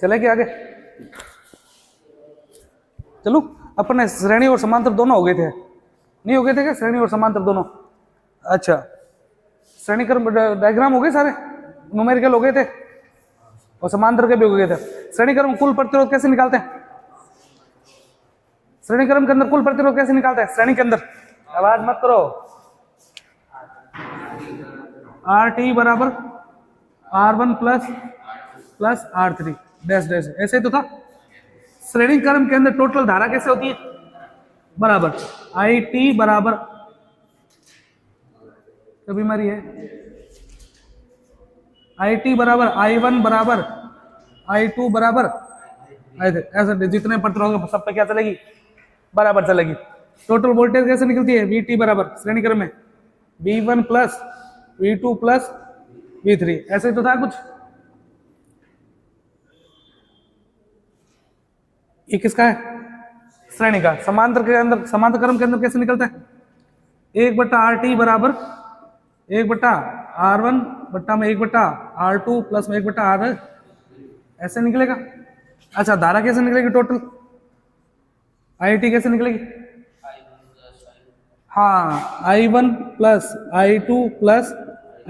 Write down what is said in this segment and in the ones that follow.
चले क्या आगे? चलो अपने श्रेणी और समांतर दोनों हो गए थे, नहीं हो गए थे क्या श्रेणी और समांतर दोनों? अच्छा, श्रेणी क्रम डायग्राम हो गए सारे, न्यूमेरिकल हो गए थे और समांतर के भी हो गए थे। श्रेणी क्रम कुल प्रतिरोध कैसे निकालते हैं? श्रेणी क्रम के अंदर कुल प्रतिरोध कैसे निकालते हैं? श्रेणी के अंदर आवाज मत करो। आर टी बराबर R1 plus R3 dash dash, ऐसे तो था। श्रेणी क्रम के अंदर टोटल धारा कैसे होती है? बराबर आई टी बराबर, क्या बीमारी है? आई टी बराबर I1 बराबर I2 बराबर ऐसे जितने प्रतिरोध होंगे सब पे क्या चलेगी? बराबर चलेगी। टोटल वोल्टेज कैसे निकलती है? वी टी बराबर श्रेणी क्रम में V1 plus V2 plus V3, ऐसे तो था कुछ। ये किसका है? श्रेणी का। समांतर के अंदर, समांतर क्रम के अंदर कैसे निकलता है? 1/RT बराबर 1/R1 बट्टा में 1/R2 प्लस में 1/R, ऐसे निकलेगा। अच्छा, धारा कैसे निकलेगी टोटल? IIT कैसे निकलेगी? हाँ, I1 plus I2 plus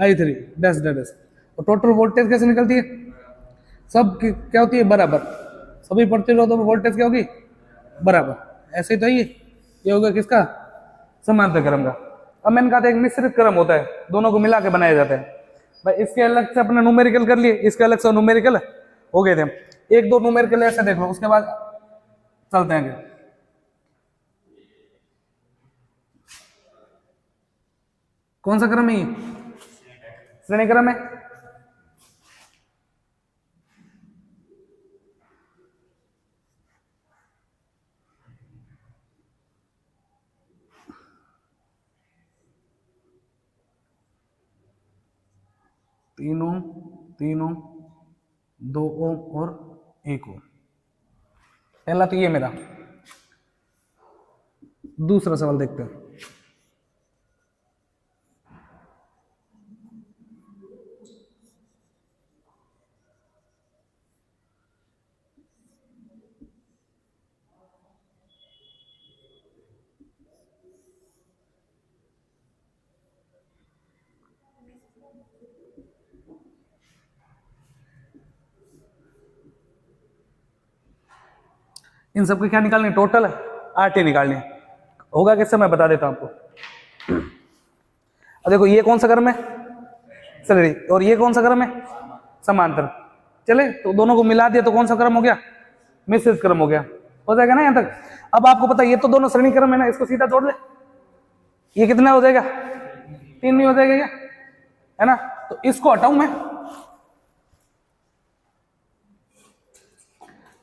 I3 dash dash. और टोटल वोल्टेज कैसे निकलती है? सब क्या होती है? बराबर। सभी प्रतिरोधों में वोल्टेज क्या होगी? बराबर। ऐसे ही तो ये होगा किसका? समांतर क्रम का। अब मैंने कहा था एक मिश्रित क्रम होता है, दोनों को मिला के बनाया जाता है। भाई इसके अलग से अपने न्यूमेरिकल कर लिए, इसके अलग से न्यूमेरिकल हो गए थे। एक दो न्यूमेरिकल ऐसे देख लो, उसके बाद चलते हैं आगे। कौन सा क्रम है ये? श्रेणी क्रम है। तीन ओम, 2 ओम और 1 ओम। पहला तो ये मेरा। दूसरा सवाल देखते हैं। इन सबके क्या निकालने? टोटल RT निकालने। होगा कैसे मैं बता देता हूं आपको। अब देखो ये कौन सा क्रम है? श्रेणी। और ये कौन सा क्रम है? समांतर। चले तो दोनों को मिला दिया तो कौन सा क्रम हो गया? मिश्रित क्रम हो गया। हो जाएगा ना यहां तक? अब आपको पता है ये तो दोनों श्रेणी क्रम है ना, इसको सीधा जोड़ ले। ये कितना हो जाएगा? 3 नहीं हो जाएगा क्या? है ना? तो इसको हटाऊं मैं।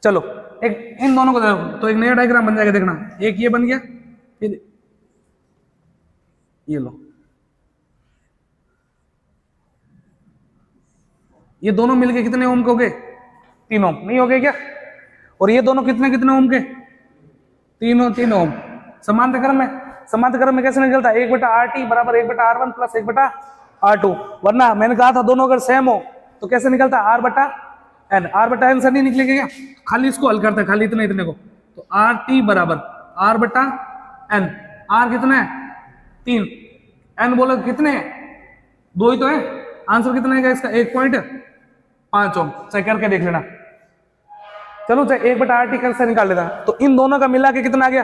चलो एक इन दोनों को देखो तो एक नया डायग्राम बन जाएगा, देखना। एक ये बन गया, फिर ये लो, ये दोनों मिलके कितने ओम के हो गए? 3 ओम। नहीं हो गए क्या? और ये दोनों कितने कितने ओम के? 3 ओम। समांतर क्रम में, समांतर क्रम में कैसे निकलता है? 1/RT बराबर 1/R1 प्लस 1/R2। वरना मैंने कहा था दोनों अगर सेम हो तो कैसे निकलता है? R/N। R/N से नहीं निकलेगा क्या? खाली इसको हल करते हैं, खाली इतने इतने को। तो RT बराबर R/N। R कितना है? 3। N बोलो कितने? 2 ही तो है। आंसर कितना है इसका? 1.5 ओम। चाहे करके देख लेना। चलो चाहे 1/RT कैसे निकाल लेता। तो इन दोनों का मिला के कितना आ गया?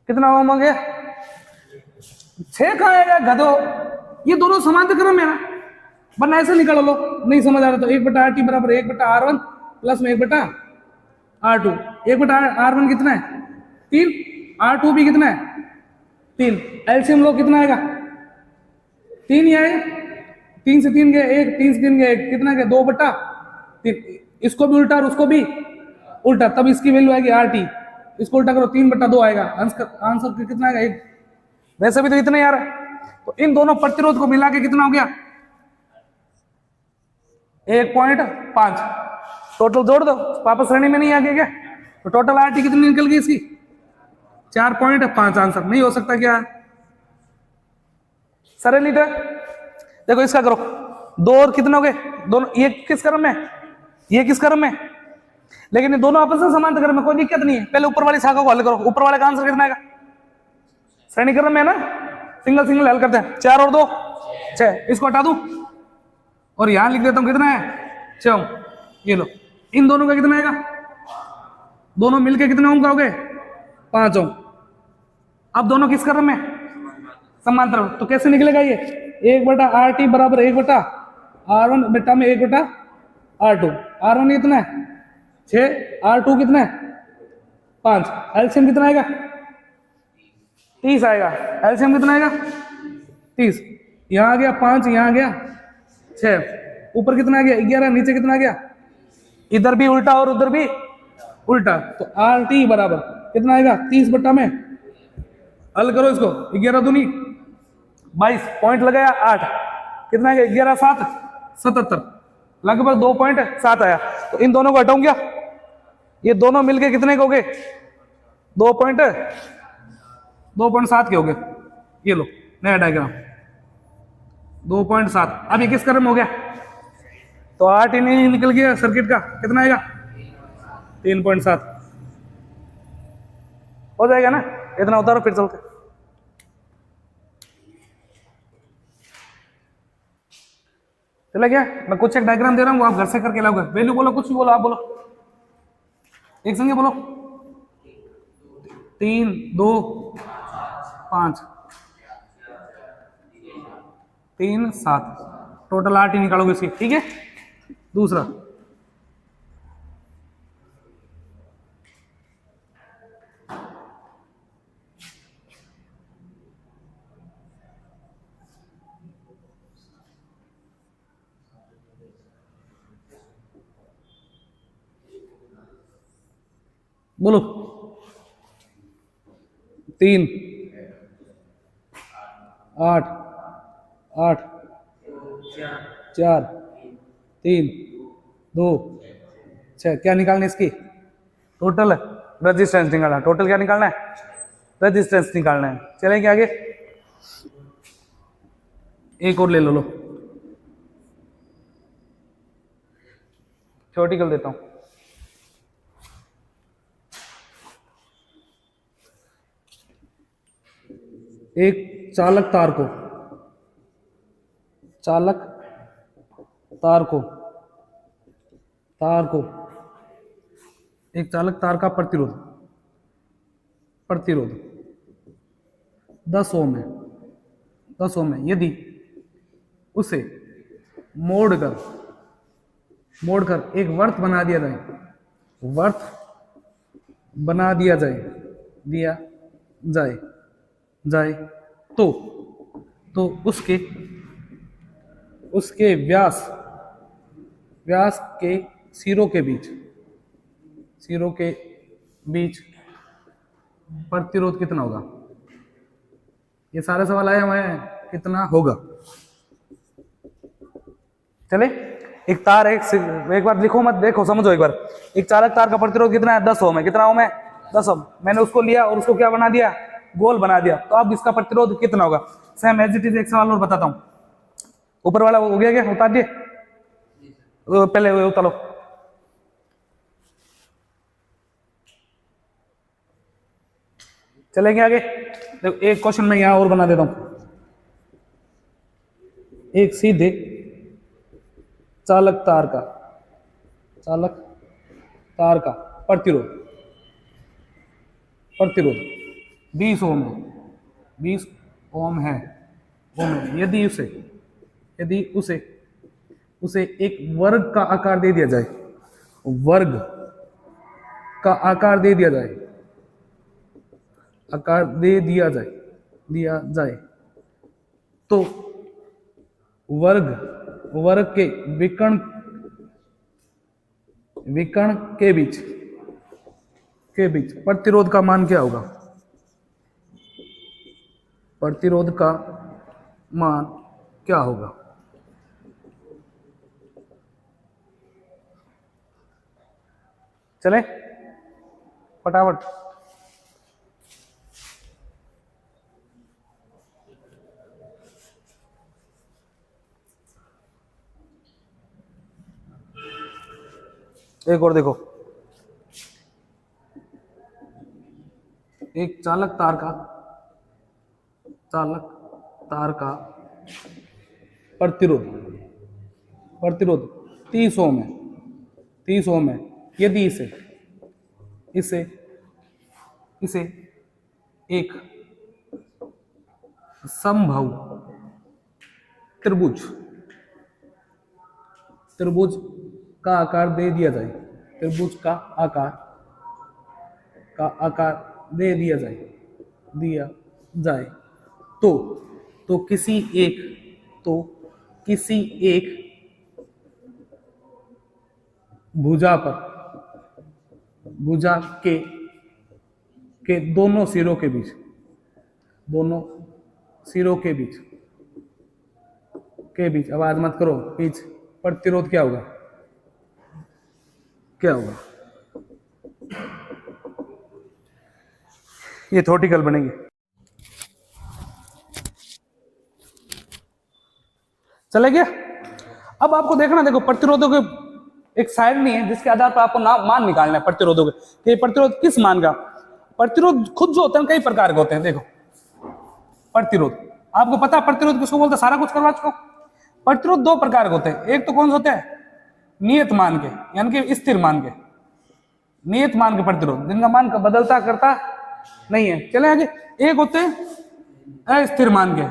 कितना ओम हो गया? 6 कहाँ आएगा गधो? ये दोनों समांतर क्रम है ना, वरना ऐसे निकाल लो। नहीं समझ आ रहा तो 1/RT बराबर 1/R1 प्लस में 1/R2। 1/R1 कितना है? 3। R2 भी कितना है? 3। एलसीएम लो कितना आएगा? 3 ही आएगा। 3 से 3 गया 1, 3 से 3 गया 1, कितना गया? 2/3। इसको भी उल्टा और उसको भी उल्टा, तब इसकी वैल्यू आएगी RT। इसको उल्टा करो 3/2 आएगा। आंसर कितना आएगा? 1। वैसे भी तो इतना ही आ रहा है। तो इन दोनों प्रतिरोध को मिला के कितना हो गया? 1.5। टोटल जोड़ दो, वापस श्रेणी में नहीं आ गया क्या? तो टोटल RT कितनी निकल गई इसकी? 4.5। आंसर नहीं हो सकता क्या? सरल लीटर। देखो इसका करो, 2 और कितने हो गए? दोनों ये किस क्रम में? ये किस क्रम में, लेकिन ये दोनों आपस में समांतर क्रम में, कोई दिक्कत नहीं है। पहले ऊपर वाली शाखा को हल करो, ऊपर वाले का आंसर कितना आएगा, श्रेणी क्रम में है ना, सिंगल सिंगल हल करते हैं। 4 और 2 6, इसको हटा दूं और यहां लिख देता हूं कितना है 6 ओम। ये लो, इन दोनों का कितना आएगा, दोनों मिलके कितने ओम का हो गए 5 ओम। अब दोनों किस क्रम में, समांतर। तो कैसे निकलेगा ये, 1/RT बराबर 1/R1 बेटा में 1/R2। R1 कितना है 6, R2 कितना है 5, एलसीएम कितना आएगा 30 आएगा। एलसीएम कितना आएगा 30, यहां आ गया 5, यहां आ गया 6, ऊपर कितना आ गया 11, नीचे कितना आ गया, इधर भी उल्टा और उधर भी उल्टा। तो RT बराबर कितना आएगा 30 बट्टा में, हल करो इसको, 11 दूनी 22, पॉइंट लगाया 8, कितना आएगा 11 7 77, लगभग 2.7 आया। तो इन दोनों को हटाऊं क्या, ये दोनों मिलके कितने के हो गए 2.7 के हो गए। ये लो नया डायग्राम 2.7। अब ये किस क्रम में हो गया, तो 8 नहीं निकल गया सर्किट का, कितना आएगा 3.7 हो जाएगा ना। इतना उतारो फिर चलते। चला गया, मैं कुछ एक डायग्राम दे रहा हूँ, आप घर से करके लाओगे। वैल्यू बोलो, कुछ भी बोलो, आप बोलो एक संगे बोलो, 3 2 5 3 7, टोटल 8 ही निकालोगे इसकी, ठीक है। दूसरा बोलो, 3 8 8 4 3 2 6, क्या निकालना है इसकी, टोटल रेजिस्टेंस निकालना है। टोटल क्या निकालना है, रेजिस्टेंस निकालना है। चलेंगे आगे, एक और ले लो, छोटी कर देता हूं। एक चालक तार को एक चालक तार का प्रतिरोध 10 ओम है, 10 ओम है। यदि उसे मोड़कर एक वर्त बना दिया जाए तो उसके व्यास के सिरों के बीच प्रतिरोध कितना होगा। ये सारे सवाल आए हुए हैं, कितना होगा। चले, एक तार है, एक बार लिखो मत, देखो समझो एक बार। एक चालक तार का प्रतिरोध कितना है 10 ओम है। कितना ओम है 10 ओम। मैंने उसको लिया और उसको क्या बना दिया, गोल बना दिया। तो अब इसका प्रतिरोध कितना होगा। सेम एज इट इज एक सवाल और बताता हूं। ऊपर वाला हो गया क्या, उतार दिए, पहले उतारो। चलेंगे आगे, देखो एक क्वेश्चन मैं यहां और बना देता हूं। एक सीधे चालक तार का प्रतिरोध 20 ओम है, 20 ओम है। यदि उसे एक वर्ग का आकार दे दिया जाए, तो वर्ग के विकर्ण के बीच प्रतिरोध का मान क्या होगा। चले फटाफट। एक और देखो, एक चालक तार का प्रतिरोध 30 ओम है, 30 ओम है। यदि इसे एक समबाहु त्रिभुज का आकार दे दिया जाए, त्रिभुज का आकार दे दिया जाए तो किसी एक भुजा के दोनों सिरों के बीच आवाज मत करो, बीच प्रतिरोध क्या होगा? ये थ्योरेटिकल बनेगी। चले गया? अब आपको देखना, देखो प्रतिरोधों के एक सारणी है जिसके आधार पर आपको मान निकालना है प्रतिरोधों के, कि प्रतिरोध किस मान का। प्रतिरोध खुद जो होते हैं कई प्रकार के होते हैं। देखो प्रतिरोध, आपको पता है प्रतिरोध किसको बोलते हैं? सारा कुछ करवा चुका। प्रतिरोध दो प्रकार के होते हैं। एक तो कौन से होते हैं? नियत मान के, यानी कि स्थिर मान के, नियत मान के प्रतिरोध, जिनका मान का बदलता करता नहीं है। चले आगे। एक होते हैं अस्थिर मान के,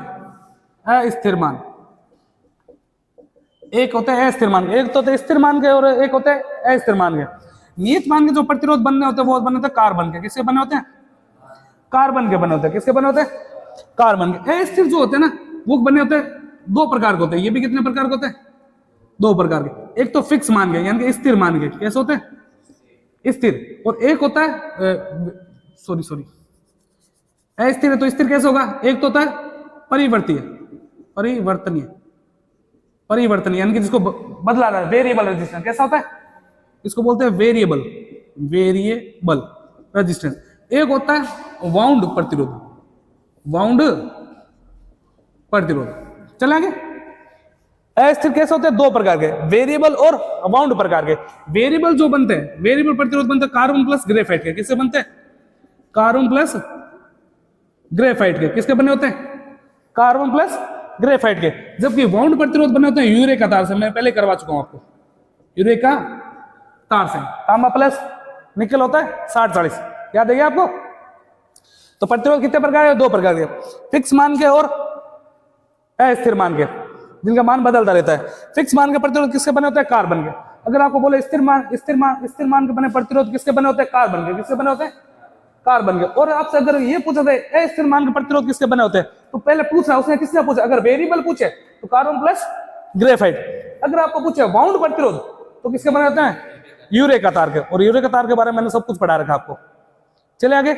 एक होते हैं अस्थिर मान के, एक तो होते स्थिर मान के और एक होते हैं अस्थिर मान के। नियत मान के जो प्रतिरोध बनने होते हैं वो बने होते हैं कार्बन के। किसके बने होते हैं? कार्बन के बने होते हैं। किसके बने होते हैं? कार्बन के। अस्थिर जो होते हैं ना, वो बने होते हैं दो प्रकार के होते हैं। ये भी कितने प्रकार के होते हैं? दो प्रकार के। एक तो फिक्स मान के, यानी कि स्थिर मान के। कैसे होते हैं? स्थिर। और एक होता है अस्थिर है। तो स्थिर कैसे होगा? एक तो होता है परिवर्तनीय, यानी कि जिसको बदला रहा है, वेरिएबल रेजिस्टेंस। कैसा होता है? इसको बोलते हैं वेरिएबल रेजिस्टेंस। एक होता है वाउंड प्रतिरोध। चले आगे। अस्थिर कैसे होते हैं? दो प्रकार के, वेरिएबल और वाउंड प्रकार के। वेरिएबल जो बनते हैं, वेरिएबल प्रतिरोध बनते हैं कार्बन प्लस ग्रेफाइट के। किससे बनते हैं? कार्बन प्लस ग्रेफाइट के। किसके बने होते हैं? कार्बन प्लस ग्रेफाइट के। जबकि वाउंड प्रतिरोध बने होते हैं यूरे का तार से। मैं पहले करवा चुका हूं आपको, यूरे का तार से। तांबा प्लस निकल होता है 60-40, याद है आपको? तो प्रतिरोध कितने प्रकार है? दो प्रकार के, फिक्स मान के और अस्थिर मान के, जिनका मान बदलता रहता है। फिक्स मान के प्रतिरोध किसके बने होते हैं? कार्बन के। अगर आपको बोले स्थिर मान के बने प्रतिरोध किसके बने होते हैं? कार्बन के। किसके बने होते हैं? कार्बन के। और आपसे अगर ये पूछा जाए अस्थिर मान के प्रतिरोध किसके बने होते हैं, तो पहले पूछ रहा उसने किसने पूछा? अगर वेरिएबल पूछे तो कार्बन प्लस ग्रेफाइट। अगर आपको पूछे वाउंड प्रतिरोध तो किसके बने होते हैं? यूरे का तार के। और यूरे का तार के बारे में मैंने सब कुछ पढ़ा रखा आपको। चले आगे।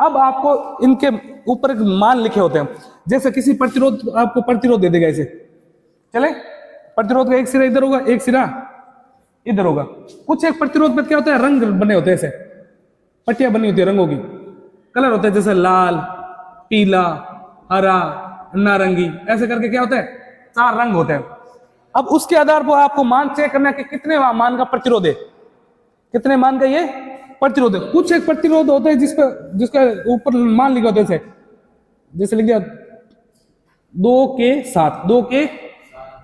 अब आपको इनके ऊपर एक मान लिखे होते हैं। जैसे किसी प्रतिरोध, आपको प्रतिरोध दे देगा ऐसे, चले, प्रतिरोध का एक सिरा इधर होगा, एक सिरा इधर होगा। कुछ एक प्रतिरोध में क्या होता है? रंग बने होते हैं, ऐसे पट्टियां बनी होती है रंगों की, कलर होते हैं, जैसे लाल, पीला, हरा, नारंगी, ऐसे करके क्या होता है? 4 रंग होते हैं। अब उसके आधार पर आपको मान चेक करना है कि कितने मान का प्रतिरोध है, कितने मान का ये प्रतिरोध है। कुछ एक प्रतिरोध होते हैं जिसका ऊपर मान लिखा होता है, जैसे लिख दिया 2 के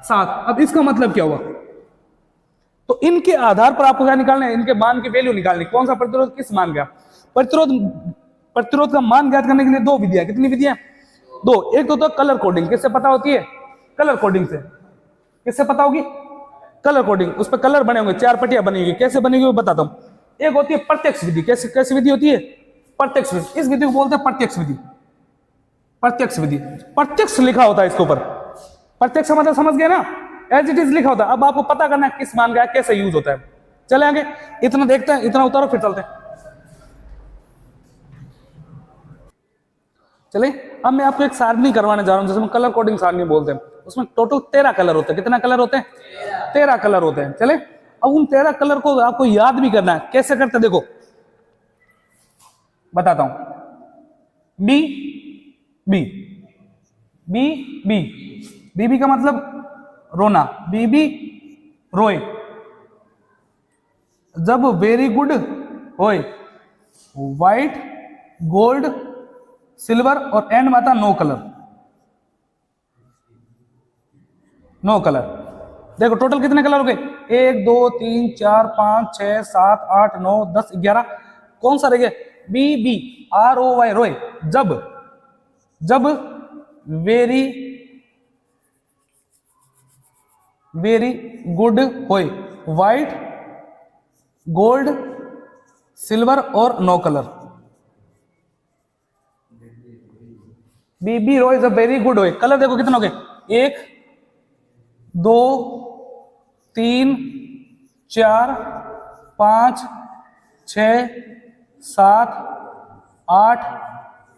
7। अब इसका मतलब क्या हुआ? तो इनके आधार पर आपको क्या निकालना है? इनके मान की वैल्यू निकालनी। कौन सा प्रतिरोध किस मान का? प्रतिरोध का मान ज्ञात करने के लिए 2 विधियां। कितनी विधियां? 2। एक तो कलर कोडिंग। किससे पता होती है? कलर कोडिंग से। किससे पता होगी? Colour coding. उस पर कलर बने होंगे, 4 पट्टियां बनी होगी। कैसे बनेगी वो बताता हूं। एक होती है प्रत्यक्ष विधि। कैसी विधि होती है? प्रत्यक्ष विधि। इस विधि को बोलते हैं प्रत्यक्ष विधि। प्रत्यक्ष लिखा होता है इसके ऊपर। प्रत्यक्ष मतलब समझ गए ना? एज इट इज लिखा होता है। अब आपको पता करना है किस मान का है, कैसे यूज होता है। चले आगे। इतना देखते हैं, इतना उतारो फिर चलते हैं। चले, अब मैं आपको एक सारणी करवाने जा रहा हूं जिसमें कलर कोडिंग सारणी बोलते हैं। उसमें टोटल 13 कलर होते हैं। कितना कलर होते हैं? 13 कलर होते हैं। चले, अब उन 13 कलर को आपको याद भी करना है। कैसे करते हैं देखो, बताता हूं। B B B B B B का मतलब रोना, बी बी रोए, जब वेरी गुड होए, व्हाइट गोल्ड सिल्वर और एंड में आता नो कलर। No colour. देखो टोटल कितने कलर हो गए? 1 2 3 4 5 6 7 8 9 10 11। कौन सा रह गया? B B R O Y रोए। जब जब वेरी वेरी गुड होए, व्हाइट गोल्ड सिल्वर और नो कलर। बी बी रोए जब वेरी गुड होए। कलर देखो कितने हो गए? 1 2 3 4 5 6 7 8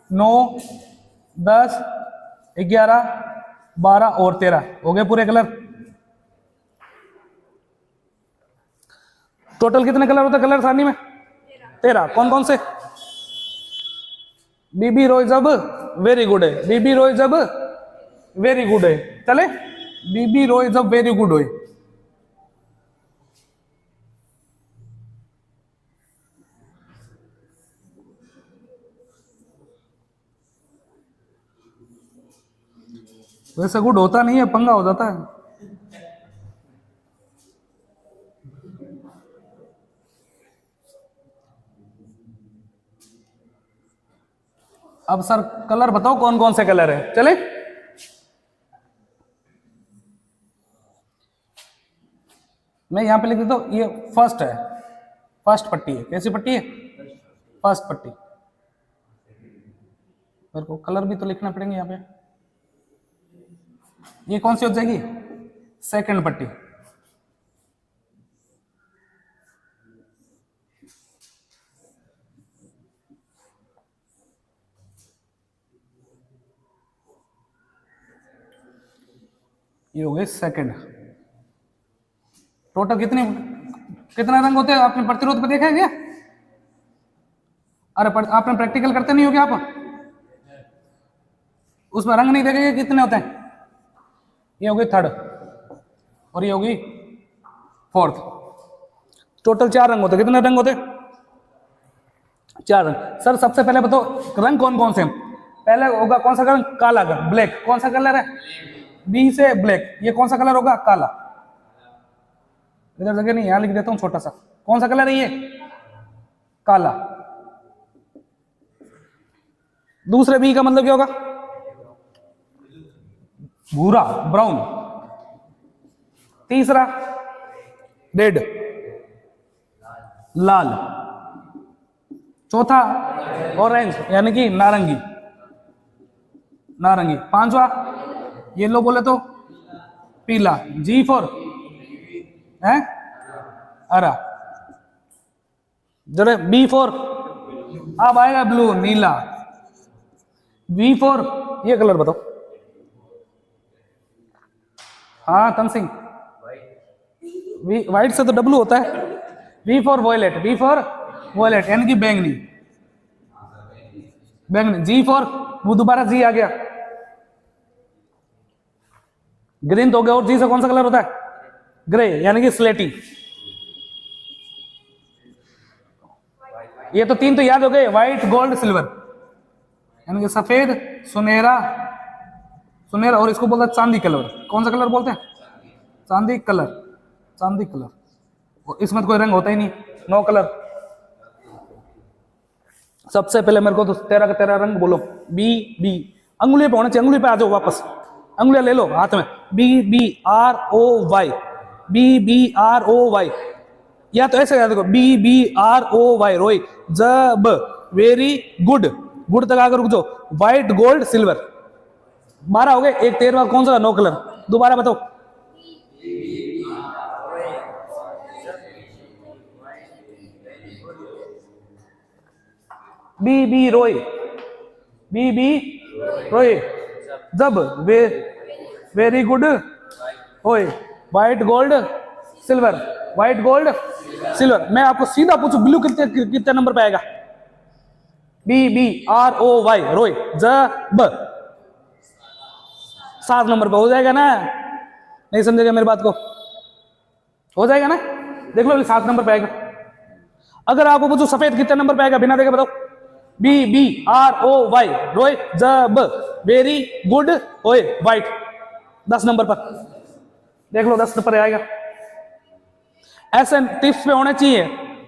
9 10 11 12 और 13 हो गए पूरे कलर। टोटल कितने कलर होते हैं कलर सारणी में? 13। कौन कौन से? बीबी रोय जब वेरी गुड है, बीबी रोय जब वेरी गुड है। चले, बीबी रोय जब वेरी गुड होए। वैसा गुड होता नहीं है, पंगा हो जाता है। अब सर कलर बताओ कौन कौन से कलर है? चले, मैं यहां पे लिख देता हूं, ये फर्स्ट है, फर्स्ट पट्टी है। कैसी पट्टी है? फर्स्ट पट्टी। मेरे को कलर भी तो लिखना पड़ेंगे यहां पे। ये कौन सी हो जाएगी? सेकंड पट्टी। ये हो गए सेकंड। टोटल कितने रंग होते हैं? आपने प्रतिरोध पे देखा है क्या? अरे आपने प्रैक्टिकल करते नहीं हो क्या आप? उसमें रंग नहीं देखेंगे कितने होते हैं? ये हो गई थर्ड और ये होगी फोर्थ। टोटल 4 रंग होते। कितने रंग होते? 4 रंग। सर सबसे पहले बताओ रंग कौन कौन से हैं? पहले होगा कौन सा रंग? काला रंग, ब्लैक। कौन सा कलर है? बी से ब्लैक। ये कौन सा कलर होगा? काला। इधर जगह नहीं, यहां लिख देता हूं छोटा सा। कौन सा कलर है ये? काला। दूसरे बी का मतलब क्या होगा? भूरा, ब्राउन। तीसरा रेड, लाल। चौथा ऑरेंज यानी कि नारंगी, नारंगी। पांचवा येलो बोले तो पीला। जी फॉर है हरा। जरा बी फॉर, अब आएगा ब्लू, नीला। वी फॉर, ये कलर बताओ। हाँ तन सिंह, व्हाइट से तो डब्लू होता है। V for violet, V for violet यानी कि बैंगनी, बैंगनी। जी फॉर, वो दोबारा जी आ गया, ग्रीन तो हो गया। और जी से कौन सा कलर होता है? ग्रे यानी कि स्लेटी। ये तो 3 तो याद हो गए, व्हाइट गोल्ड सिल्वर यानी कि सफेद, सुनहरा, सुनहरा। और इसको बोलते हैं चांदी कलर। कौन सा कलर बोलते हैं? चांदी कलर, चांदी कलर। इसमें तो कोई रंग होता ही नहीं, नो कलर। सबसे पहले मेरे को तो 13 का 13 रंग बोलो। बी बी, अंगुली पे होना चाहिए, अंगुली पे आ जाओ वापस, अंगुलियां ले लो हाथ में। B B R O Y, B B R O Y. या तो ऐसे याद रखो, B B R O Y रोई। जब वेरी गुड, गुड तक आकर रुक जाओ। White gold silver. 12 हो गए। एक 13वां कौन सा? No colour. दोबारा बताओ। बी बी रोई, बी बी रोई जब वेरी गुड होए, white gold silver, white gold silver. मैं आपको सीधा पूछू, ब्लू कितने कितने नंबर पे आएगा? B B R O Y रोई जब 7 नंबर पे हो जाएगा ना? नहीं समझेगा मेरी बात को? हो जाएगा ना? देख लो 7 नंबर पे आएगा। अगर आपको पूछो सफेद कितने नंबर पे आएगा बिना देखे बताओ। B B R O Y रोए जब वेरी गुड ओए वाइट 10 नंबर पर देख लो 10 पर आएगा। ऐसे टिप्स पे होने चाहिए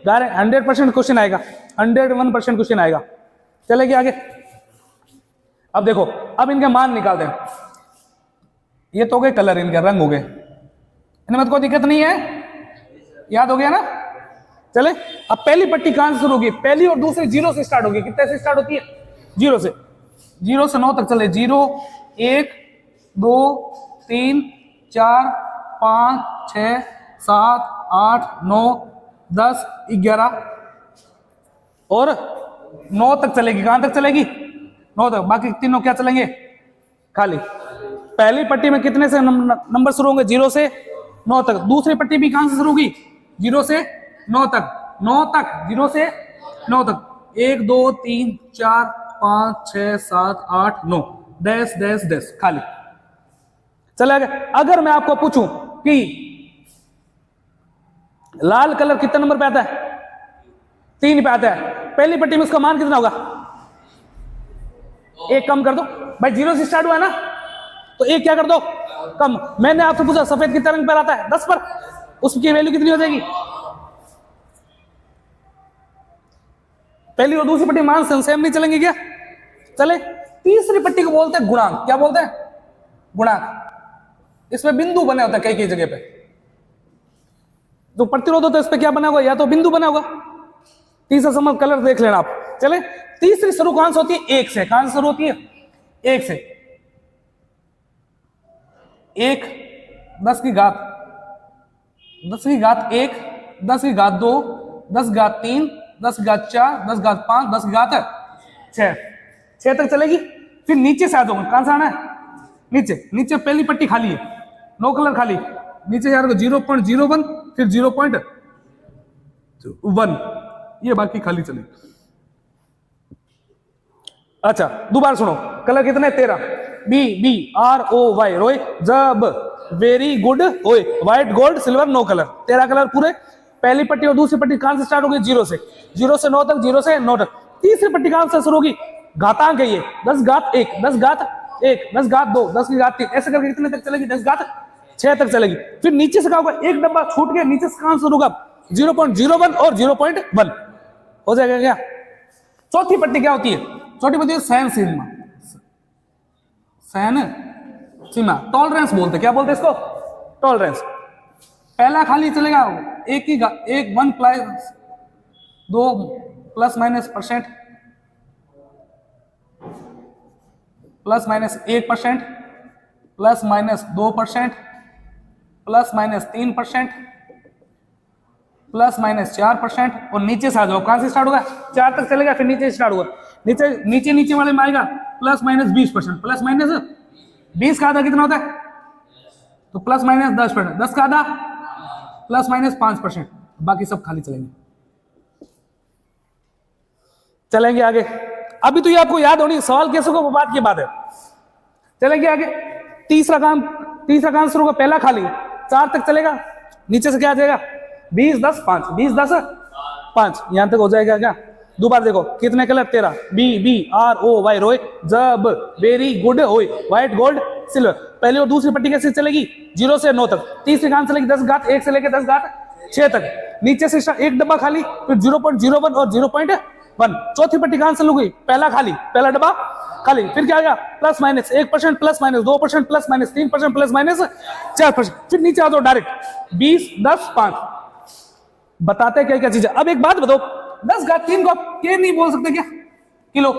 100% क्वेश्चन आएगा 101% क्वेश्चन आएगा। चलेगी आगे। अब देखो अब इनके मान निकालते हैं। ये तो हो गए कलर इनके रंग हो गए इनमें तो कोई दिक्कत नहीं है याद हो गया ना। चले अब पहली पट्टी कहां से शुरू होगी पहली और दूसरी 0 से स्टार्ट होगी। कितने से स्टार्ट होती है 0 से 9 तक चले 0 1 2 3 4 5 6 7 8 9 10 11 और 9 तक चलेगी। कहां तक चलेगी 9 तक। बाकी तीनों क्या चलेंगे खाली। पहली पट्टी में कितने से नंबर शुरू होंगे 0 से 9 तक। दूसरी पट्टी भी कहां से शुरू होगी 0 से 9 तक 0 से 9 तक 1 2 3 4 5 6 7 8 9 डैश डैश डैश खाली। चले आगे। अगर मैं आपको पूछूं कि लाल कलर कितने नंबर पे आता है 3 पे आता है। पहली पट्टी में उसका मान कितना होगा 1 कम कर दो भाई 0 से स्टार्ट हुआ है ना तो 1 क्या कर दो कम। मैंने आपसे पूछा सफेद कितने रंग पर आता है 10 पर उसकी वैल्यू कितनी हो जाएगी। पहली और दूसरी पट्टी मान सेम नहीं चलेंगे क्या चले। तीसरी पट्टी को बोलते हैं गुणांक। क्या बोलते हैं गुणांक। इसमें बिंदु बने होते हैं कई कई जगह पे। जो प्रतिरोध होता है इस पे क्या बना होगा या तो बिंदु बना होगा। तीसरा समझ कलर देख लेना आप। चले तीसरी शुरू कहां से होती है 1 से। कहां से शुरू होती है 1 से। 1 10 की घात 1 10 की घात 2 10 की घात 3 10 की घात 4 10 की घात 5 10 की घात 6 तक चलेगी। फिर नीचे से आ जाओ। कहां से आना है नीचे पहली पट्टी खाली है 9 कलर खाली। नीचे जा रहे 0.01 फिर 0.1 ये बाकी खाली चलेगी। अच्छा दोबारा सुनो कलर कितने 13 B B R O Y रोए जब वेरी गुड ओए white gold silver 9 colour 13 colour पूरे। पहली पट्टी और दूसरी पट्टी कहां से स्टार्ट होगी 0 से 9 तक 0 से 9 तक। तीसरी पट्टी कहां से शुरू होगी घातांक है ये 10 घात 1 10 घात 1 10 घात 2 10 की घात 3 ऐसे करके कितने तक चलेगी 10 घात 6 तक चलेगी। फिर नीचे से क्या होगा एक डब्बा छूट गया नीचे से कहां शुरू होगा 0.01 और 0.1 हो जाएगा क्या। चौथी पट्टी क्या होती है चौथी पट्टी सैन सीमा सैन सीमा टॉलरेंस बोलते क्या बोलते इसको टॉलरेंस। पहला खाली चलेगा 1 plus 2 plus minus percent plus minus 1% plus minus 2% plus minus 3% plus minus 4% और नीचे से आ जाओ। कहां से स्टार्ट होगा 4 तक चलेगा फिर नीचे स्टार्ट होगा। नीचे वाले में आएगा प्लस माइनस 20% प्लस माइनस 20 का आधा कितना होता है तो प्लस माइनस 10%। 10 का आधा प्लस माइनस 5%। बाकी सब खाली चलेंगे आगे। अभी तो ये आपको याद होनी सवाल कैसे को बात की बात है। चलेंगे आगे। तीसरा काम शुरू होगा पहला खाली 4 तक चलेगा। नीचे से क्या आ जाएगा 20 10 5 20 10 5 यहां तक हो जाएगा क्या। दोबारा देखो कितने colour 13 B B R O Y रोए जब वेरी गुड होए व्हाइट गोल्ड सिल्वर। पहली और दूसरी पट्टी कैसे चलेगी 0 से 9 तक। तीसरी कहां चलेगी 10 घात 1 से लेकर 10 घात 6 तक। नीचे से एक डब्बा खाली फिर 0.01 और 0.1। चौथी पट्टी कहां से लगी पहला डब्बा खाली फिर क्या आएगा plus minus 1% plus minus 2% plus minus 3% plus minus 4%। फिर नीचे आ जाओ डायरेक्ट 20 10 5 बताते क्या क्या चीज है। अब एक बात बताओ 10 घात 3 को आप के नहीं बोल सकते क्या किलो।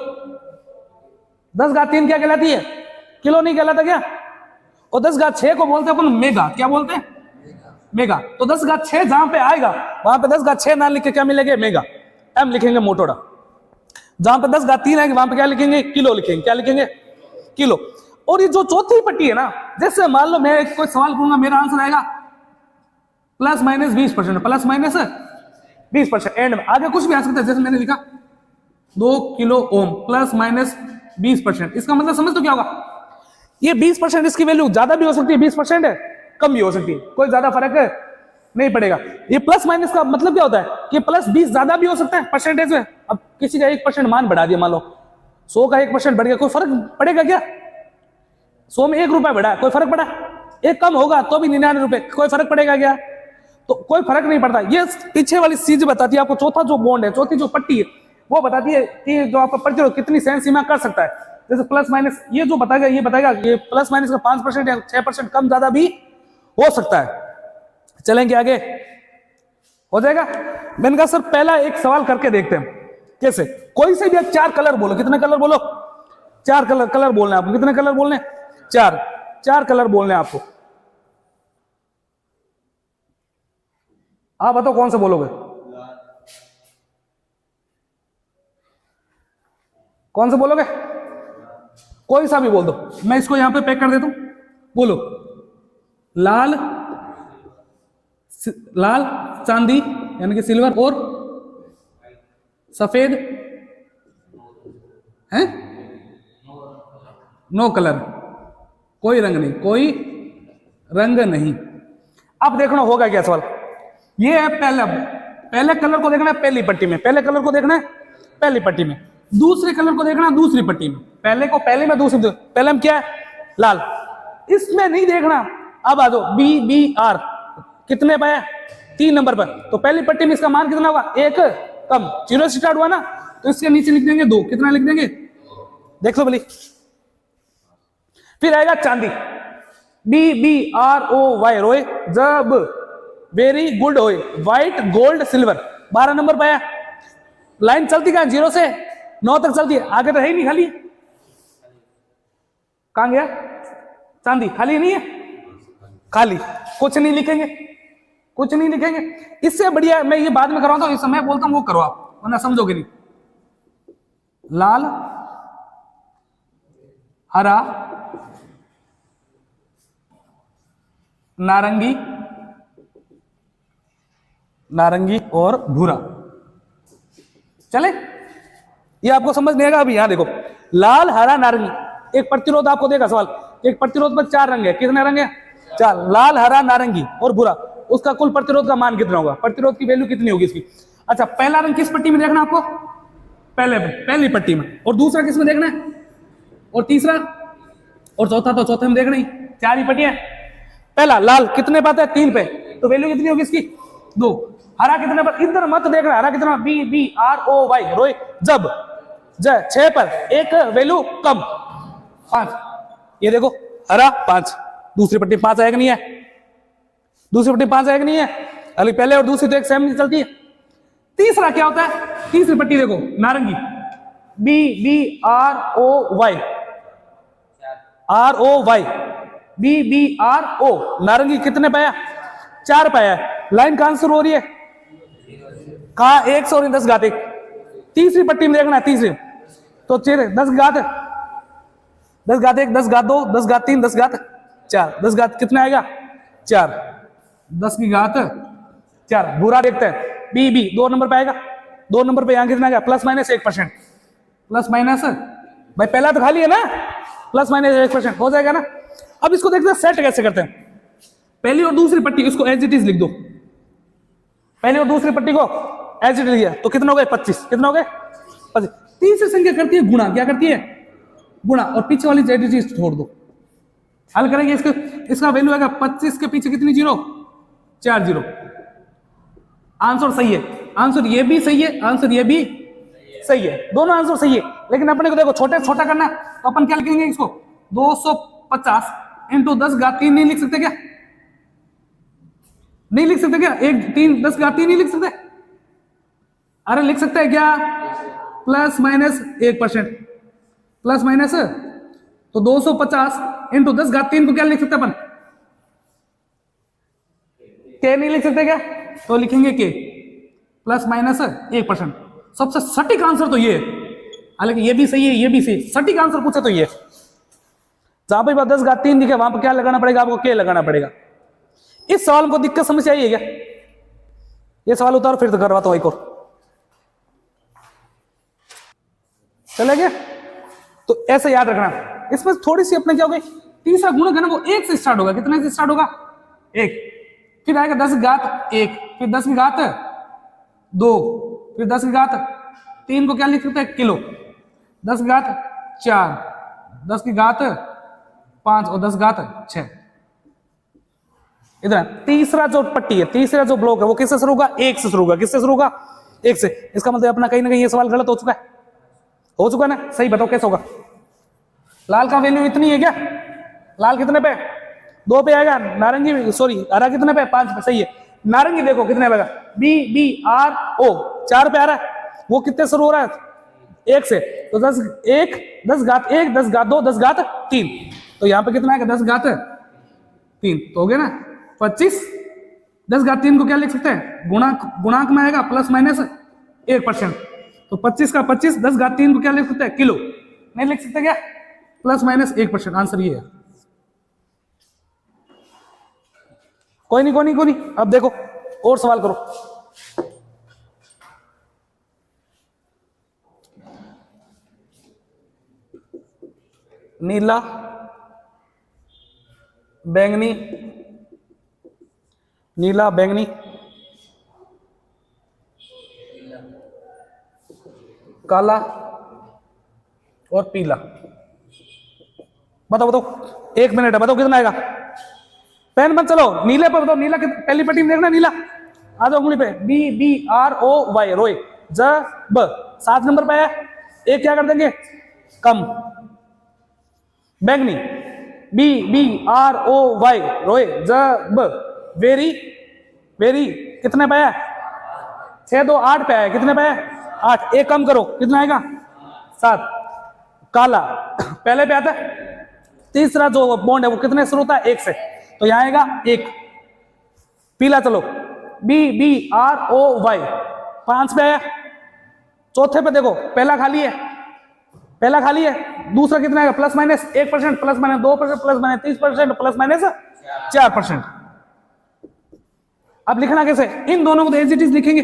10 घात 3 क्या कहलाती है किलो नहीं कहलाता क्या। और 10 घात 6 को बोलते हैं अपन मेगा। क्या बोलते हैं मेगा। तो 10 घात 6 जहां पे आएगा वहां पे 10 घात 6 ना लिख के क्या मिलेगा मेगा एम लिखेंगे मोटोड़ा। जहां पे 10 घात 3 आएगी वहां पे क्या लिखेंगे किलो लिखेंगे। क्या लिखेंगे किलो। और ये जो चौथी पट्टी है ना जैसे मान लो मैं कोई सवाल करूंगा मेरा आंसर आएगा plus minus 20% plus minus 20% and में आगे कुछ भी आ सकता है। जैसे मैंने लिखा 2 किलो ओम प्लस माइनस 20%। इसका मतलब समझ तो क्या होगा ये 20% इसकी वैल्यू ज्यादा भी हो सकती है 20% कम भी हो सकती है कोई ज्यादा फर्क नहीं पड़ेगा। ये प्लस माइनस का मतलब क्या होता है कि प्लस 20 ज्यादा भी हो सकता है परसेंटेज में। अब किसी का 1% मान बढ़ा दिया, मान लो 100 का 1% बढ़ गया, कोई फर्क पड़ेगा क्या? 100 में 1 रुपया बढ़ा, कोई फर्क पड़ा? एक कम होगा तो भी 99 रुपए, कोई फर्क पड़ेगा क्या? तो कोई फर्क नहीं पड़ता। ये पीछे वाली चीज बताती है आपको, चौथा जो बॉन्ड है, चौथी जो पट्टी है, वो बताती है कि जो आपका प्रतिरोध कितनी सहन सीमा कर सकता है। जैसे प्लस माइनस, ये जो बताएगा ये बताएगा ये प्लस माइनस का 5% या 6% कम ज्यादा भी हो सकता है। चलेंगे आगे, हो जाएगा। मैंने कहा सर पहला एक सवाल करके देखते हैं कैसे। कोई से भी आप 4 कलर बोलो, कितने कलर बोलो? 4 कलर बोलने आपको। कितने कलर बोलने? 4 कलर बोलने आपको। आप बताओ कौन से बोलोगे? कौन से बोलोगे? कोई सा भी बोल दो, मैं इसको यहां पे पैक कर देता हूं। बोलो। लाल, लाल चांदी यानी कि सिल्वर, और सफेद है, नो कलर, कोई रंग नहीं, कोई रंग नहीं। अब देखना होगा क्या सवाल। ये है पहले कलर को देखना है पहली पट्टी में, पहले कलर को देखना है पहली पट्टी में, दूसरे कलर को देखना है दूसरी पट्टी में। पहले को पहले में, दूसरी पहले में क्या है? लाल। इसमें नहीं देखना। अब आ जाओ BBR कितने पे है? 3 नंबर पर। तो पहली पट्टी में इसका मान कितना होगा? 1 कम, 0 से स्टार्ट हुआ ना, तो इसके नीचे लिख देंगे 2। कितना लिख देंगे? देख लो भली। फिर आएगा चांदी, BBROY, रोए, जब वेरी गुड होए, व्हाइट गोल्ड सिल्वर 12 नंबर पे है। लाइन चलती कहां? 0 से 9 तक चलती है, आगे तो है ही नहीं, खाली। कहां गया चांदी? खाली नहीं है, खाली, कुछ नहीं लिखेंगे, कुछ नहीं लिखेंगे। इससे बढ़िया मैं ये बाद में करवाता हूं, इस समय बोलता हूं वो करो आप, वरना समझोगे नहीं। लाल, हरा, नारंगी, नारंगी और भूरा। चले, ये आपको समझ नहीं आएगा। अभी यहां देखो, लाल, हरा, नारंगी। एक प्रतिरोध आपको देगा सवाल, एक प्रतिरोध पर 4 रंग है। कितने रंग है? 4। लाल, हरा, नारंगी और भूरा। उसका कुल प्रतिरोध का मान कितना होगा? प्रतिरोध की वैल्यू कितनी होगी इसकी? अच्छा, पहला रंग किस पट्टी में देखना आपको? पहली पट्टी में। और दूसरा किस में देखना है? और तीसरा और चौथा तो चौथे में देखना ही, 4 ही पट्टियां। पहला लाल कितने पे आता है? 3 पे, तो वैल्यू कितनी होगी इसकी? 2। हरा कितने पर? इधर मत देखना, हरा कितना? BBROY, रोए, जब 6 पर, एक वैल्यू कम, 5। ये देखो हरा 5, दूसरी पट्टी 5 आएगा नहीं है, दूसरी पट्टी 5 आएगा नहीं है, अभी पहले और दूसरी तो एक सेम नहीं चलती है। तीसरा क्या होता है? तीसरी पट्टी देखो, नारंगी, BBROY, BBRO, नारंगी कितने पाया? 4 पाया। लाइन कहां शुरू हो रही है? कहा? 100 और 10 घात 1। तीसरी पट्टी में देखना है, तीसरी तो 10 घात 1, 10 घात 2, 10 घात 3, 10 घात 4, 10 घात कितना आएगा? 4, 10 की घात 4। भूरा देखते हैं, BB 2 नंबर पे आएगा। 2 नंबर पे यहां कितना आएगा? प्लस माइनस 1%, प्लस माइनस, भाई पहला तो खाली है ना, प्लस माइनस 1% हो जाएगा ना। अब इसको देखते हैं सेट कैसे करते हैं। पहली और दूसरी पट्टी इसको एज इट इज लिख दो, पहली और दूसरी पट्टी को एज इट इज लिया तो कितना हो गए? 25। कितना हो गए? 25। तीसरी संख्या करती है गुणा, क्या करती है? गुणा, और पीछे वाली एज इट इज छोड़ दो। हल करेंगे इसको, इसका वैल्यू आएगा 25 के पीछे कितनी जीरो? 4 जीरो। आंसर सही है, आंसर ये भी सही है, आंसर ये भी सही है, दोनों आंसर सही है। लेकिन अपने को देखो छोटे छोटा करना, तो अपन क्या लिखेंगे इसको? 250 इंटू 10 घात 3 नहीं लिख सकते क्या? नहीं लिख सकते क्या? 10 घात 3 नहीं लिख सकते? अरे लिख सकते हैं क्या? प्लस माइनस 1%, प्लस माइनस, तो 250 इंटू 10 घात 3 को क्या लिख सकते अपन? के नहीं लिख सकते क्या? तो लिखेंगे के, प्लस माइनस 1%। सबसे सटीक आंसर तो ये है, हालांकि ये भी सही है, ये भी सही। सटीक आंसर पूछे तो ये, जहां पर 10 घात 3 दिखे वहां पर क्या लगाना पड़ेगा आपको? के लगाना पड़ेगा। इस सवाल को दिक्कत समस्या आई है क्या? ये सवाल उतारो फिर तो करवाता हूं एक और। चले गए? तो ऐसे याद रखना। इसमें थोड़ी सी अपने क्या हो गई? तीसरा गुणक है ना, वो 1 से स्टार्ट होगा। कितने से स्टार्ट होगा? 1। फिर आएगा 10 की घात 1, फिर 10 की घात 2, फिर 10 की घात 3 को क्या लिख सकते हैं किलो, 10 की घात 4, 10 की घात 5 और 10 की घात 6। इधर तीसरा जो पट्टी है, तीसरा जो ब्लॉक है वो किससे शुरू होगा, 1 से शुरू होगा। किससे शुरू होगा, 1 से। इसका मतलब अपना कहीं ना कहीं ये सवाल गलत हो चुका है, हो चुका है ना, सही बताओ कैसे होगा। लाल का वैल्यू इतनी है क्या, लाल कितने पे, 2 पे आएगा, नारंगी सॉरी हरा कितने पे, 5 पे, सही है। नारंगी देखो कितने पे आएगा, BBRO 4 पे आ रहा है, वो कितने शुरू हो रहा है, 1 से। तो 10 1 10 घात 1 10 घात 2 10 घात 3, तो यहाँ पे कितना आएगा 10 घात 3, तो हो गया ना 25। 10 घात 3 को क्या लिख सकते हैं, गुणांक में आएगा प्लस माइनस 1%, तो 25 का 25, 10 घात 3 को क्या लिख सकते हैं, किलो, नहीं लिख सकते क्या, प्लस माइनस 1%, आंसर ये है। कोई नहीं कोई नहीं कोई नहीं, अब देखो और सवाल करो। नीला, बैंगनी, नीला बैंगनी, काला और पीला। बताओ बताओ, 1 मिनट है, बताओ कितना आएगा। पेन बंद, चलो नीले पर बताओ, नीला पहली पट्टी में देखना, नीला आ जाओ उंगली पे, BBROY रोए, जब 7 नंबर पे है, एक क्या कर देंगे कम। बैंगनी BBROY रोए, जब वेरी, वेरी कितने पे है, 6 2 8 पे है, कितने पे है 8, एक कम करो कितना आएगा 7। काला पहले पे आता है, तीसरा जो बॉन्ड है वो कितने शुरू होता है, 1 से, तो यहां आएगा 1। पीला चलो BBROY 5 पे है, चौथे पे देखो पहला खाली है, पहला खाली है, दूसरा कितना आएगा plus minus 1%, plus minus 2%, plus minus 30%, plus minus 4%। अब लिखना कैसे, इन दोनों को तो एज इट इज लिखेंगे,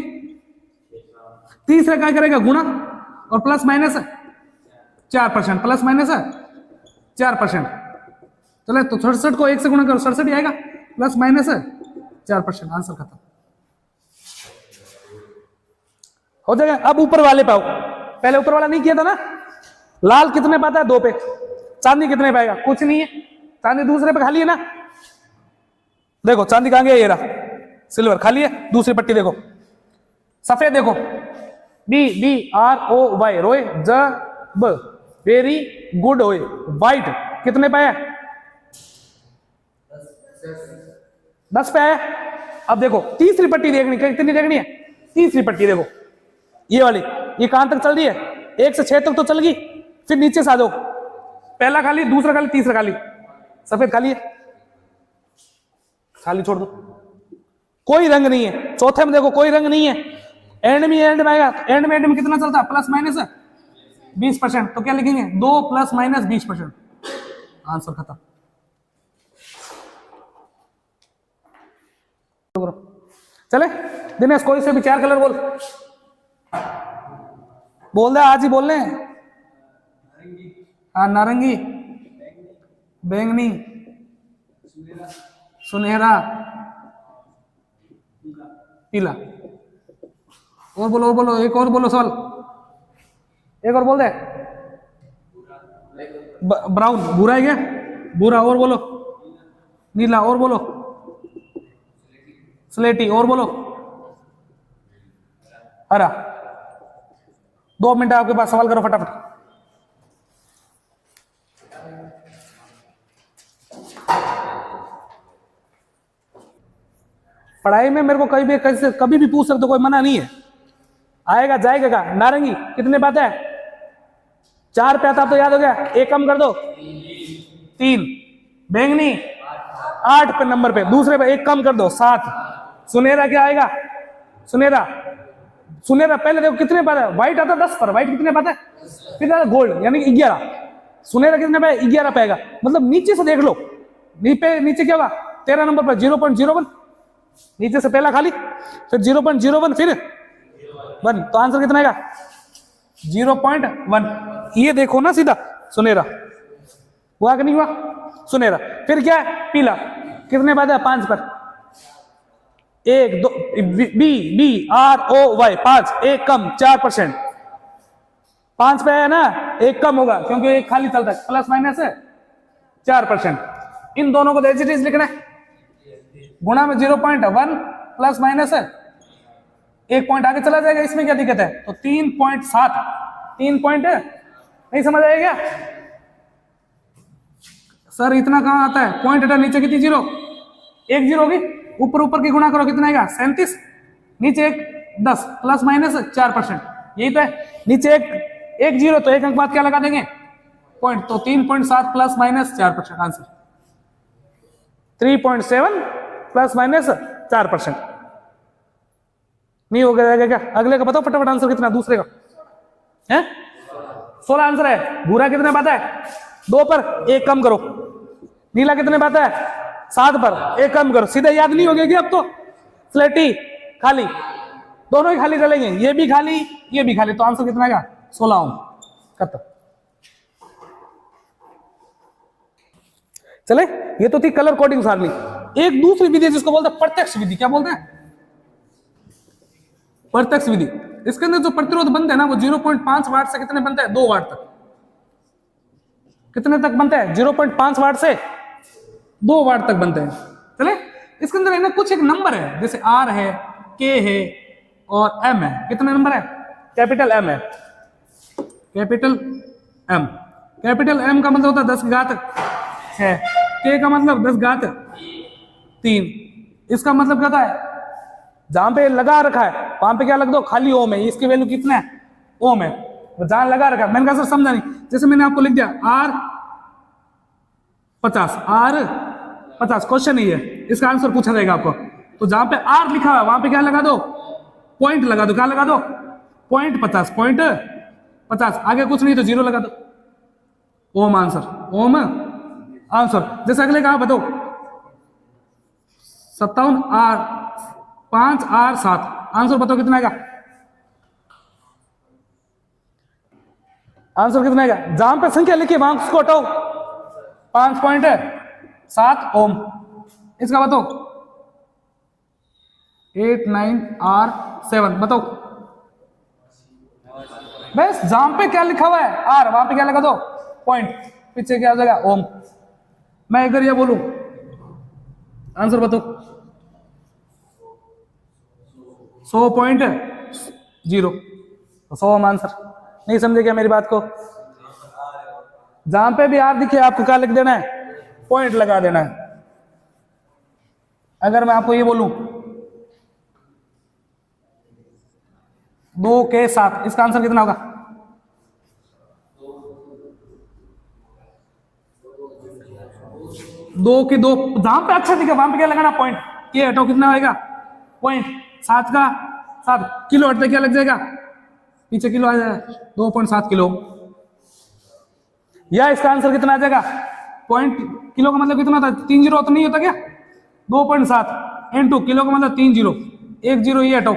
तीसरा क्या करेगा गुणा और प्लस माइनस 4%, प्लस माइनस 4%। चले तो 67 को 1 से गुणा करो, 67 ही आएगा, प्लस माइनस 4%, आंसर खत्म हो जाएगा। अब ऊपर वाले पाओ, पहले ऊपर वाला नहीं किया था ना, लाल कितने पाता है 2 पे, चांदी कितने पाएगा, कुछ नहीं है, चांदी दूसरे पे खाली है ना, देखो चांदी कहां गया, ये रहा सिल्वर खाली है, दूसरी पट्टी देखो। सफेद देखो BBROY रोए, जब वेरी गुड होए, व्हाइट कितने पे है 10 पे है। अब देखो तीसरी पट्टी देखनी, कितनी देखनी है, तीसरी पट्टी देखो, ये वाली, ये कहां तक चल रही है, 1 से 6 तक तो चल गई, फिर नीचे से आ जाओ, पहला खाली, दूसरा खाली, तीसरा खाली, सफेद खाली है, खाली छोड़ दो, कोई रंग नहीं है। चौथे में देखो कोई रंग नहीं है, एंड में आएगा, एंड में कितना चलता है प्लस माइनस 20%, तो क्या लिखेंगे 2 प्लस माइनस 20%, आंसर खत्म। चले दिनेश, कोई से भी 4 कलर बोल दे, आज ही बोल रहे हैं। हाँ नारंगी, बैंगनी, सुनहरा, पीला। और बोलो, और बोलो, एक और बोलो सवाल, एक और बोल दे, ब्राउन, भूरा है क्या, भूरा, और बोलो, नीला, और बोलो, स्लेटी, और बोलो, हरा। 2 मिनट आपके पास, सवाल करो फटाफट। पढ़ाई में मेरे को कभी भी पूछ सकते, कोई मना नहीं है, आएगा जाएगा का। नारंगी कितने पे आता है, 4 पे आता, तो याद हो गया, एक कम कर दो 3। बैंगनी 8 पे नंबर पे, दूसरे पे एक कम कर दो 7। सुनहरा क्या आएगा, सुनहरा, सुनहरा पहले देखो कितने पाता है, व्हाइट आता 10 पर, व्हाइट कितने पाता है, फिर आता गोल्ड यानी 11, सुनहरा कितने पे 11 पे आएगा, मतलब नीचे से देख लो, नीचे क्या होगा 13 नंबर पर 0.01, नीचे से पहला खाली, फिर 0.01, फिर 1, तो आंसर कितना आएगा 0.1। ये देखो ना सीधा सुनहरा, हुआ कि नहीं हुआ सुनहरा। फिर क्या है पीला, कितने पे आता है 5 पर, एक दो, B B R O Y, 5, एक कम 4%, 5 पे है ना, एक कम होगा क्योंकि एक खाली चलता है, प्लस माइनस है 4%। इन दोनों को एज इट इज लिखना है, गुणा में 0.1 प्लस माइनस है, एक पॉइंट आगे चला जाएगा, इसमें क्या दिक्कत है? तो 3.7, 3 पॉइंट है, नहीं समझ आएगा सर? इतना कहां आता है? पॉइंट हटा, नीचे कितनी जीरो? एक जीरो होगी, ऊपर ऊपर की गुणा करो, कितना आएगा? 37, नीचे एक 10 प्लस माइनस 4%, यही तो है। नीचे एक जीरो, तो एक अंक बाद क्या लगा देंगे? पॉइंट, तो 3.7 plus minus 4%, answer 3.7 plus minus 4%। नहीं हो गया क्या? अगले का बताओ फटाफट आंसर कितना, दूसरे का है 16 आंसर है। भूरा कितने पाता है? 2 पर, एक कम करो। नीला कितने पाता है? 7 पर, एक कम करो। सीधे याद नहीं हो गया कि अब तो फ्लैटी खाली, दोनों ही खाली चलेंगे, ये भी खाली ये भी खाली, तो आंसर कितना आएगा? 16 ओम। खत्म। चले, ये तो थी कलर कोडिंग सारणी। एक दूसरी विधि जिसको बोलते हैं प्रत्यक्ष विधि। क्या बोलते हैं? प्रत्यक्ष विधि। इसके अंदर जो प्रतिरोध बनते हैं ना, वो 0.5 वाट से कितने बनते हैं? 2 वाट तक। कितने तक बनते हैं? 0.5 वाट से 2 वाट तक बनते हैं। चले, इसके अंदर है ना कुछ एक नंबर है, जैसे आर है, के है और एम है। कितने नंबर है? कैपिटल एम है, कैपिटल एम। कैपिटल एम का मतलब होता है 10 की घात 6, के का मतलब 10 घात 3। इसका मतलब क्या होता है? जहां पे लगा रखा है वहां पे क्या लग दो? खाली ओम है। इसकी वैल्यू कितना है? ओम है। जहां लगा रखा है, मैंने कहा सर समझा नहीं, जैसे मैंने आपको लिख दिया आर 50, आर 50, क्वेश्चन नहीं है, इसका आंसर पूछा जाएगा आपको। तो जहां पे आर लिखा है वहां पे क्या लगा दो? पॉइंट लगा दो। क्या लगा दो? पॉइंट 50, पॉइंट 50, आगे कुछ नहीं तो 0 लगा दो। ओम आंसर, ओम आंसर। जैसे अगले कहा बताओ, 57 आर 5 आर 7, आंसर बताओ कितना आएगा? आंसर कितना आएगा? जहां पे संख्या लिखी वहां उसको हटाओ, 5.7 ओम। इसका बताओ 8 9 आर 7, बताओ। बस जहां पे क्या लिखा हुआ है आर, वहां पे क्या लगा दो? पॉइंट, पीछे क्या आ जाएगा? ओम। मैं अगर ये बोलूं, आंसर बताओ। 100.0, 100 ओम आंसर। नहीं समझे क्या मेरी बात को? जहां पे भी आर दिखे आपको क्या लिख देना है? पॉइंट लगा देना है। अगर मैं आपको ये बोलूं 2 के 7, इसका आंसर कितना होगा? 2 के 2, जहां पे अच्छा दिखा वहां पे क्या लगाना? पॉइंट। ये हटाओ, कितना आएगा? पॉइंट। 7 का 7, किलो हटते क्या लग जाएगा? पीछे किलो आ जाएगा, 2.7 किलो। या इसका आंसर कितना आ जाएगा? पॉइंट, किलो का मतलब कितना था? 3 जीरो तो नहीं होता क्या? 2.7 इनटू किलो का मतलब 3 जीरो, 1 जीरो ये हटाओ,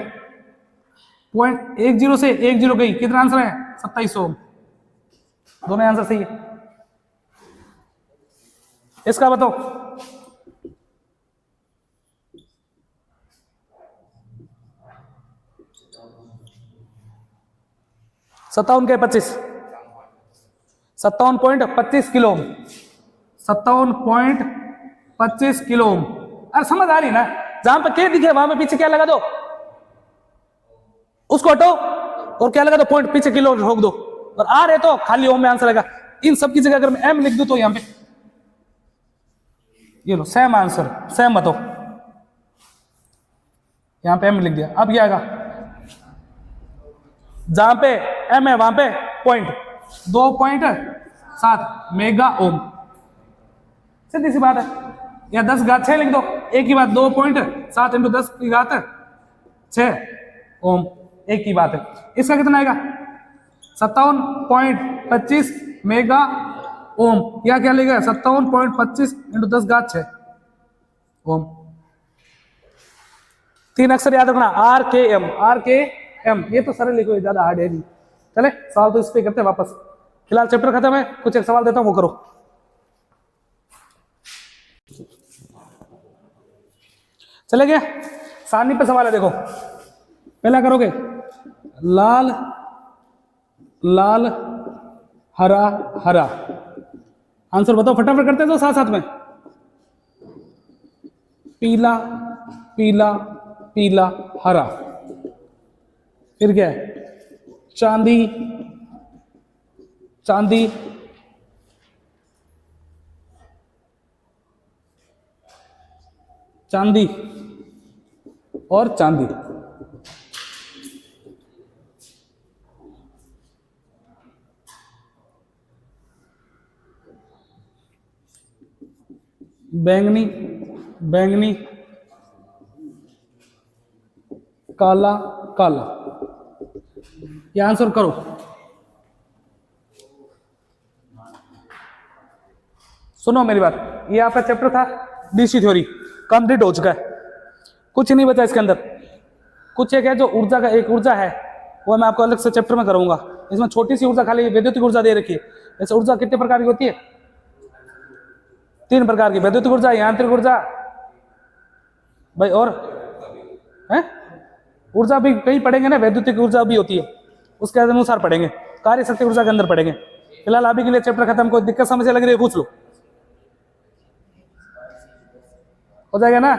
पॉइंट 1 जीरो से 1 जीरो गई, कितना आंसर है? 2700। दोनों आंसर सही है। इसका बताओ। सत्तावन के 25, 57.25 किलो, 57.25 किलो। अरे समझ आ रही ना? जहां पे के दिखे वहां पे पीछे क्या लगा दो? उसको हटो और क्या लगा दो? पॉइंट, पीछे किलो ठोक दो। और आर है तो खाली ओम में आंसर आएगा। इन सब की जगह अगर मैं एम लिख दूं तो यहां पे ये लो सेम आंसर, सेम बताओ। यहां पे एम लिख दिया, अब क्या आएगा? जहां पे एम है वहां पे पॉइंट, 2.7 मेगा ओम। सीधी सी बात है। या 10 घात 6 लिख दो, एक ही बात। 2.7 इंटू 10 की घात 6 ओम, एक ही बात है। इसका कितना आएगा? 57.25 मेगा ओम। या क्या लिखा है? 57.25 इंटू 10 घात 6 ओम। 3 अक्षर याद रखना, आर के एम, आर के एम। ये तो सरल लिखो, ज्यादा हार्ड है नहीं। चले, सवाल तो इस पे करते हैं वापस। फिलहाल चैप्टर खत्म है, कुछ एक सवाल देता हूं वो करो। चले गया? सारणी पे सवाल है, देखो पहला करोगे लाल लाल हरा हरा, आंसर बताओ फटाफट करते हैं तो साथ साथ में। पीला पीला पीला हरा, फिर क्या है, चांदी चांदी चांदी और चांदी। बैंगनी बैंगनी काला काला, ये आंसर करो। सुनो मेरी बात, ये आपका चैप्टर था डीसी थ्योरी, कंप्लीट हो चुका है, कुछ नहीं बचा इसके अंदर। कुछ एक है जो ऊर्जा का, एक ऊर्जा है वो मैं आपको अलग से चैप्टर में करूंगा। इसमें छोटी सी ऊर्जा खाली वैद्युतिक ऊर्जा दे रखी है। ऐसे ऊर्जा कितने प्रकार की होती है? 3 प्रकार की, वैद्युतिक ऊर्जा, यांत्रिक ऊर्जा भाई, और है ऊर्जा भी कहीं पढ़ेंगे ना, वैद्युतिक ऊर्जा भी होती है, उसके अनुसार पढ़ेंगे, कार्य शक्ति ऊर्जा के अंदर पढ़ेंगे। फिलहाल अभी के लिए चैप्टर खत्म। कोई दिक्कत समस्या लग रही है पूछ लो, हो जाएगा ना।